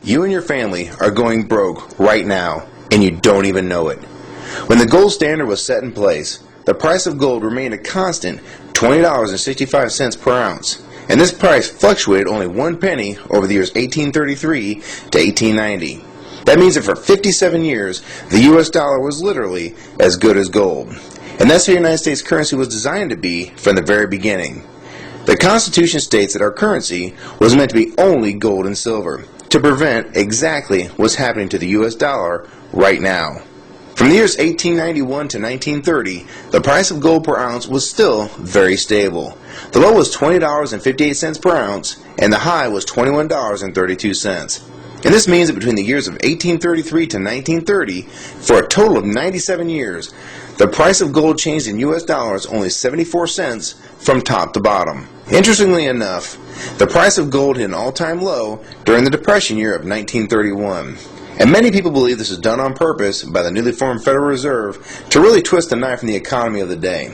you and your family are going broke right now, and you don't even know it. When the gold standard was set in place, the price of gold remained a constant $20.65 per ounce, and this price fluctuated only 1 penny over the years 1833 to 1890. That means that for 57 years, the US dollar was literally as good as gold. And that's how the United States currency was designed to be from the very beginning. The Constitution states that our currency was meant to be only gold and silver, to prevent exactly what's happening to the US dollar right now. From the years 1891 to 1930, the price of gold per ounce was still very stable. The low was $20.58 per ounce, and the high was $21.32. And this means that between the years of 1833 to 1930, for a total of 97 years, the price of gold changed in US dollars only 74 cents from top to bottom. Interestingly enough, the price of gold hit an all-time low during the Depression year of 1931. And many people believe this was done on purpose by the newly formed Federal Reserve to really twist the knife in the economy of the day,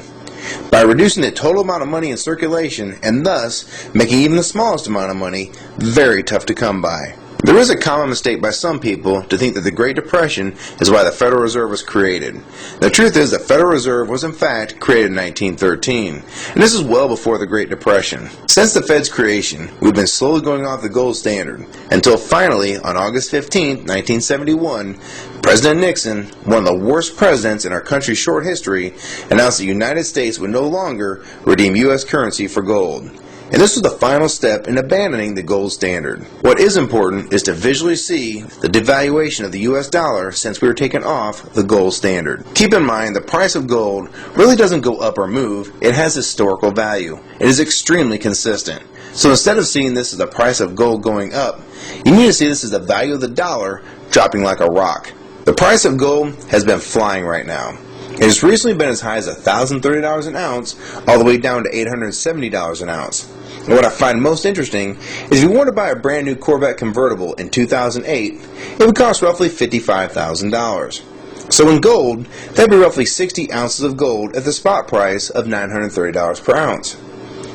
by reducing the total amount of money in circulation and thus making even the smallest amount of money very tough to come by. There is a common mistake by some people to think that the Great Depression is why the Federal Reserve was created. The truth is the Federal Reserve was in fact created in 1913, and this is well before the Great Depression. Since the Fed's creation, we've been slowly going off the gold standard, until finally, on August 15, 1971, President Nixon, one of the worst presidents in our country's short history, announced the United States would no longer redeem U.S. currency for gold. And this was the final step in abandoning the gold standard. What is important is to visually see the devaluation of the US dollar since we were taken off the gold standard. Keep in mind the price of gold really doesn't go up or move, it has historical value. It is extremely consistent. So instead of seeing this as the price of gold going up, you need to see this as the value of the dollar dropping like a rock. The price of gold has been flying right now. It has recently been as high as $1,030 an ounce, all the way down to $870 an ounce. And what I find most interesting is if you want to buy a brand new Corvette convertible in 2008, it would cost roughly $55,000. So in gold, that would be roughly 60 ounces of gold at the spot price of $930 per ounce.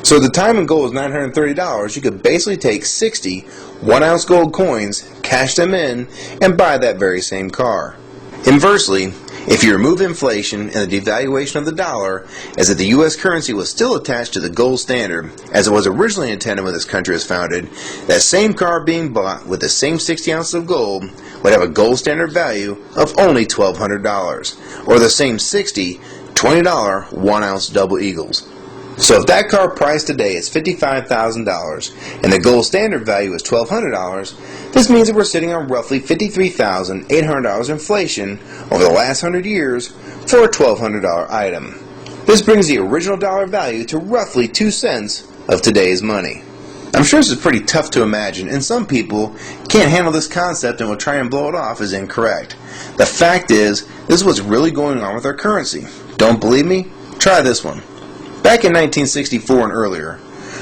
So at the time when gold was $930, you could basically take 60 1-ounce gold coins, cash them in, and buy that very same car. Inversely, if you remove inflation and the devaluation of the dollar, as if the U.S. currency was still attached to the gold standard, as it was originally intended when this country was founded, that same car being bought with the same 60 ounces of gold would have a gold standard value of only $1,200, or the same 60 $20 1-ounce double eagles. So if that car price today is $55,000 and the gold standard value is $1,200, this means that we're sitting on roughly $53,800 inflation over the last 100 years for a $1,200 item. This brings the original dollar value to roughly 2 cents of today's money. I'm sure this is pretty tough to imagine, and some people can't handle this concept and will try and blow it off as incorrect. The fact is, this is what's really going on with our currency. Don't believe me? Try this one. Back in 1964 and earlier,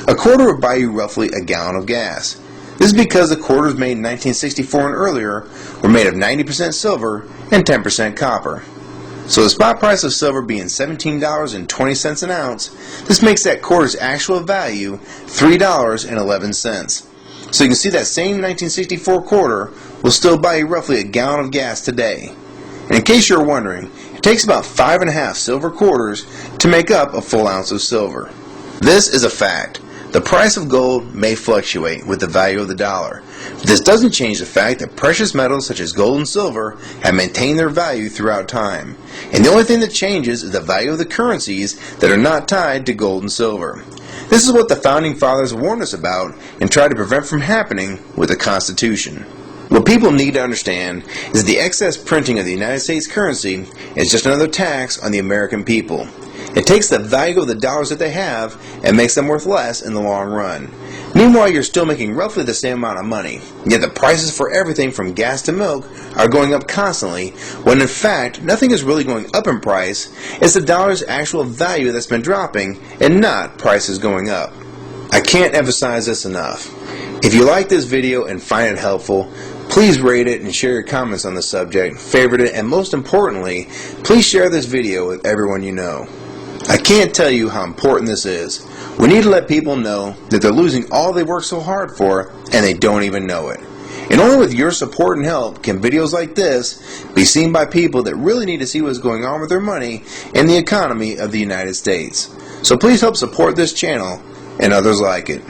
a quarter would buy you roughly a gallon of gas. This is because the quarters made in 1964 and earlier were made of 90% silver and 10% copper. So the spot price of silver being $17.20 an ounce, this makes that quarter's actual value $3.11. So you can see that same 1964 quarter will still buy you roughly a gallon of gas today. And in case you're wondering, it takes about 5.5 silver quarters to make up a full ounce of silver. This is a fact. The price of gold may fluctuate with the value of the dollar. But this doesn't change the fact that precious metals such as gold and silver have maintained their value throughout time. And the only thing that changes is the value of the currencies that are not tied to gold and silver. This is what the Founding Fathers warned us about and tried to prevent from happening with the Constitution. What people need to understand is that the excess printing of the United States currency is just another tax on the American people. It takes the value of the dollars that they have and makes them worth less in the long run. Meanwhile, you're still making roughly the same amount of money, yet the prices for everything from gas to milk are going up constantly, when in fact, nothing is really going up in price. It's the dollar's actual value that's been dropping and not prices going up. I can't emphasize this enough. If you like this video and find it helpful, please rate it and share your comments on the subject, favorite it, and most importantly, please share this video with everyone you know. I can't tell you how important this is. We need to let people know that they're losing all they worked so hard for and they don't even know it. And only with your support and help can videos like this be seen by people that really need to see what's going on with their money and the economy of the United States. So please help support this channel and others like it.